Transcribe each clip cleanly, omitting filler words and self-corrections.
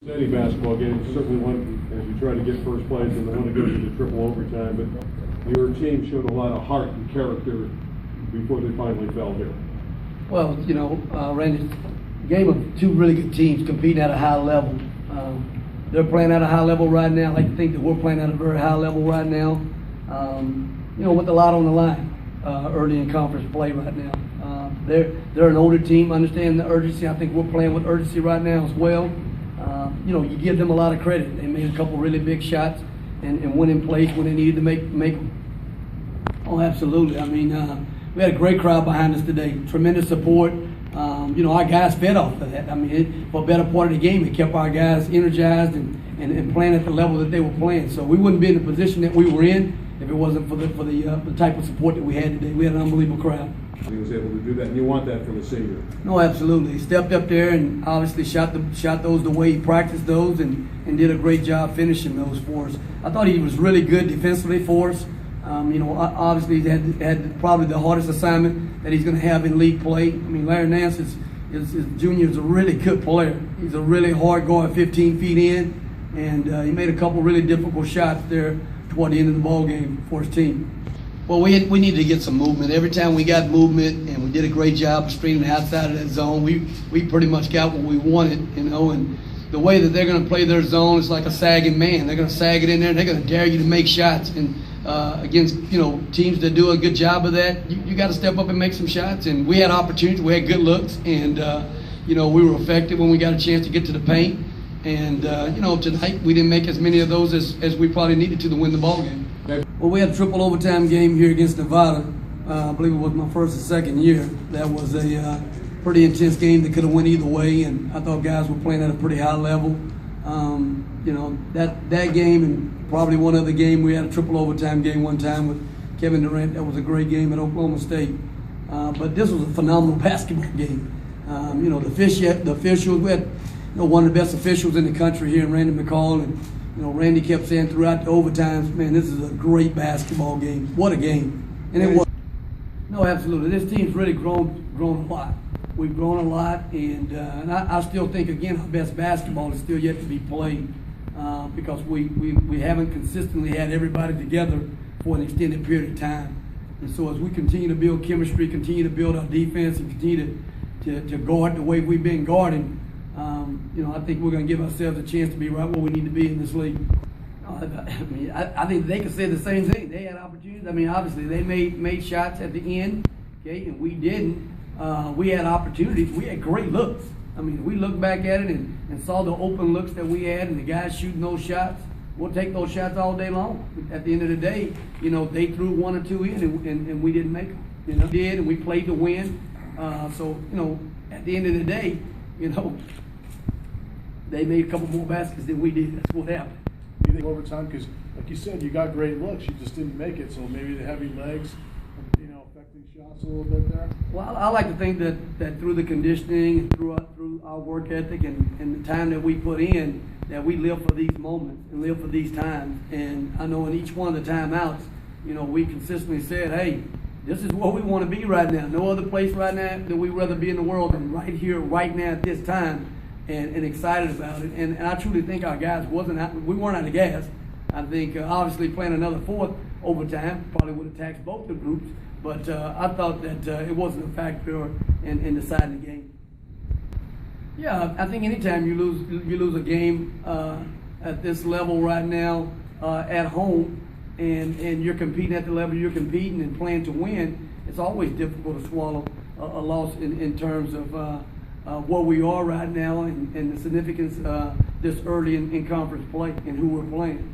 Any basketball game, certainly one as you try to get first place and want to go to the triple overtime, but your team showed a lot of heart and character before they finally fell here. Well, you know, Randy, game of two really good teams competing at a high level. They're playing at a high level right now. I like to think that we're playing at a very high level right now. You know, with a lot on the line early in conference play right now. They're an older team, understand the urgency. I think we're playing with urgency right now as well. You know, you give them a lot of credit. They made a couple really big shots and went in place when they needed to make them. Oh, absolutely. I mean, we had a great crowd behind us today. Tremendous support. You know, our guys fed off of that. I mean, for a better part of the game, it kept our guys energized and playing at the level that they were playing. So we wouldn't be in the position that we were in if it wasn't for the type of support that we had today. We had an unbelievable crowd. He was able to do that, and you want that from a senior. No, absolutely. He stepped up there and obviously shot those the way he practiced those and did a great job finishing those for us. I thought he was really good defensively for us. You know, obviously he had probably the hardest assignment that he's going to have in league play. I mean, Larry Nance is junior is a really good player. He's a really hard guard, 15 feet in, and he made a couple really difficult shots there toward the end of the ball game for his team. Well, we needed to get some movement. Every time we got movement, and we did a great job of screening outside of that zone, we pretty much got what we wanted, you know. And the way that they're going to play their zone is like a sagging man. They're going to sag it in there, and they're going to dare you to make shots. And against, you know, teams that do a good job of that, you got to step up and make some shots. And we had opportunities, we had good looks, and you know, we were effective when we got a chance to get to the paint. And you know, tonight we didn't make as many of those as we probably needed to win the ball game. Well, we had a triple overtime game here against Nevada. I believe it was my first or second year. That was a pretty intense game that could have went either way, and I thought guys were playing at a pretty high level. You know, that game and probably one other game, we had a triple overtime game one time with Kevin Durant. That was a great game at Oklahoma State. But this was a phenomenal basketball game. You know, the officials, we had one of the best officials in the country here, Randy McCall, and you know, Randy kept saying throughout the overtimes, man, this is a great basketball game. What a game. And it was. No, absolutely. This team's really grown a lot. We've grown a lot, and I still think, again, our best basketball is still yet to be played because we haven't consistently had everybody together for an extended period of time. And so as we continue to build chemistry, continue to build our defense, and continue to guard the way we've been guarding, you know, I think we're going to give ourselves a chance to be right where we need to be in this league. I mean, I think they could say the same thing. They had opportunities. I mean, obviously they made shots at the end, okay, and we didn't. We had opportunities. We had great looks. I mean, we looked back at it and saw the open looks that we had, and the guys shooting those shots. We'll take those shots all day long. At the end of the day, you know, they threw one or two in, and we didn't make them. You know, we did, and we played to win. So, you know, at the end of the day, you know, they made a couple more baskets than we did. That's what happened. You think overtime, because like you said, you got great looks, you just didn't make it. So maybe the heavy legs, you know, affecting shots a little bit there. Well, I like to think that through the conditioning and through our work ethic and the time that we put in, that we live for these moments and live for these times. And I know in each one of the timeouts, you know, we consistently said, hey, this is where we want to be right now. No other place right now that we'd rather be in the world than right here, right now at this time. And excited about it, and I truly think our guys we weren't out of gas. I think obviously playing another fourth overtime probably would have taxed both the groups, but I thought that it wasn't a factor in deciding the game. Yeah, I think anytime you lose a game at this level right now at home, and you're competing at the level you're competing and playing to win, it's always difficult to swallow a loss in terms of where we are right now and the significance this early in conference play and who we're playing.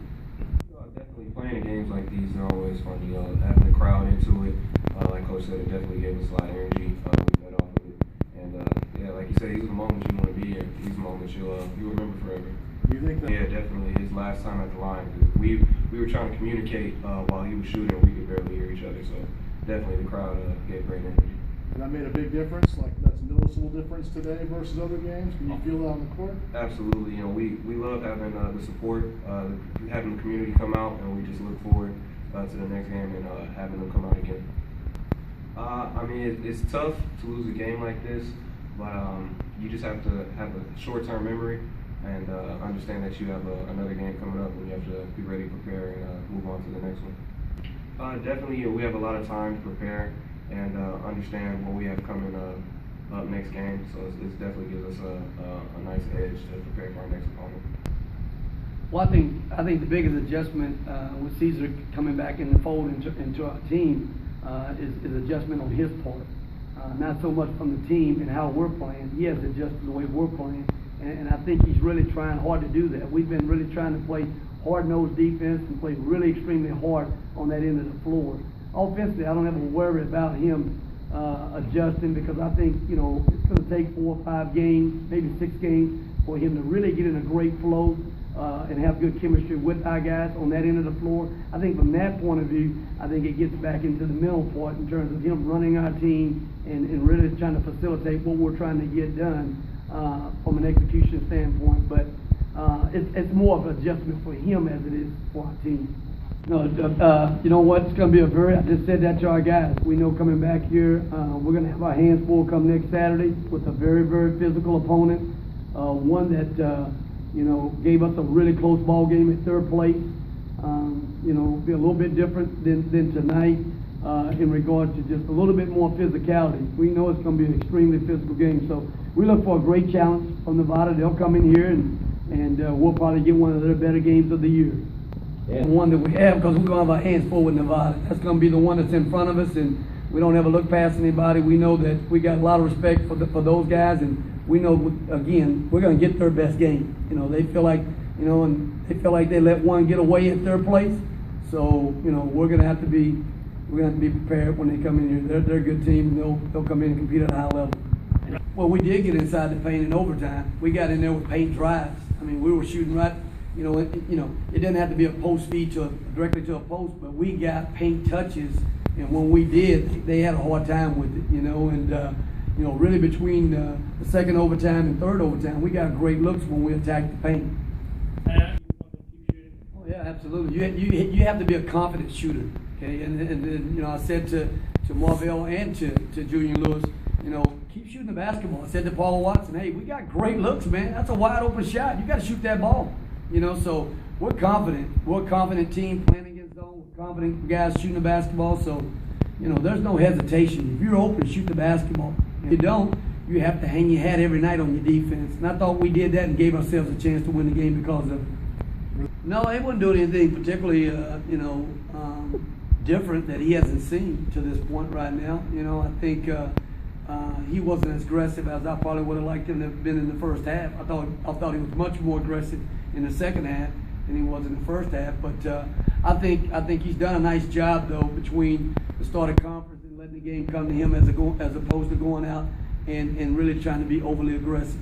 Definitely playing games like these are always fun. You know, having the crowd into it, like Coach said, it definitely gave us a lot of energy. We fed off of it, and yeah, like you said, these are the moments you want to be in. These moments you'll remember forever. You think that? Yeah, definitely. His last time at the line, we were trying to communicate while he was shooting, and we could barely hear each other. So definitely, the crowd gave great energy. And that made a big difference. Like that's a noticeable difference today versus other games. Can you feel that on the court? Absolutely. You know, we love having the support, having the community come out, and we just look forward to the next game and having them come out again. I mean, it's tough to lose a game like this, but you just have to have a short-term memory and understand that you have another game coming up and you have to be ready to prepare and move on to the next one. Definitely, we have a lot of time to prepare and understand what we have coming up next game. So it definitely gives us a nice edge to prepare for our next opponent. Well, I think the biggest adjustment with Caesar coming back in the fold into our team is adjustment on his part. Not so much from the team and how we're playing. He has adjusted the way we're playing, and I think he's really trying hard to do that. We've been really trying to play hard-nosed defense and play really extremely hard on that end of the floor. Offensively, I don't have to worry about him adjusting, because I think, it's going to take 4 or 5 games, maybe 6 games, for him to really get in a great flow and have good chemistry with our guys on that end of the floor. I think from that point of view, I think it gets back into the mental part in terms of him running our team and really trying to facilitate what we're trying to get done from an execution standpoint. But it's more of an adjustment for him as it is for our team. No, you know what? It's going to be I just said that to our guys. We know coming back here, we're going to have our hands full come next Saturday with a very, very physical opponent. One that, gave us a really close ball game at third place. Be a little bit different than tonight in regards to just a little bit more physicality. We know it's going to be an extremely physical game. So we look for a great challenge from Nevada. They'll come in here and we'll probably get one of their better games of the year. Yeah. One that we have, because we're going to have our hands full with Nevada. That's going to be the one that's in front of us, and we don't ever look past anybody. We know that we got a lot of respect for those guys, and we know, again, we're going to get their best game. They feel like, and they feel like they let one get away at third place. So, we're going to have to be prepared when they come in here. They're a good team, and they'll come in and compete at a high level. Well, we did get inside the paint in overtime. We got in there with paint drives. I mean, we were shooting right. It didn't have to be a post feed directly to a post, but we got paint touches, and when we did, they had a hard time with it, and really between the second overtime and third overtime, we got great looks when we attacked the paint. Oh yeah, absolutely. You have to be a confident shooter, okay? And I said to Marvell and to Julian Lewis, keep shooting the basketball. I said to Paul Watson, hey, we got great looks, man. That's a wide open shot. You got to shoot that ball. So we're confident. We're a confident team playing against zone. We're confident guys shooting the basketball. So, there's no hesitation. If you're open, shoot the basketball. If you don't, you have to hang your hat every night on your defense. And I thought we did that and gave ourselves a chance to win the game because of it. No, they wasn't doing anything particularly, different that he hasn't seen to this point right now. I think he wasn't as aggressive as I probably would have liked him to have been in the first half. I thought he was much more aggressive in the second half than he was in the first half. But I think he's done a nice job though between the start of conference and letting the game come to him as opposed to going out and really trying to be overly aggressive.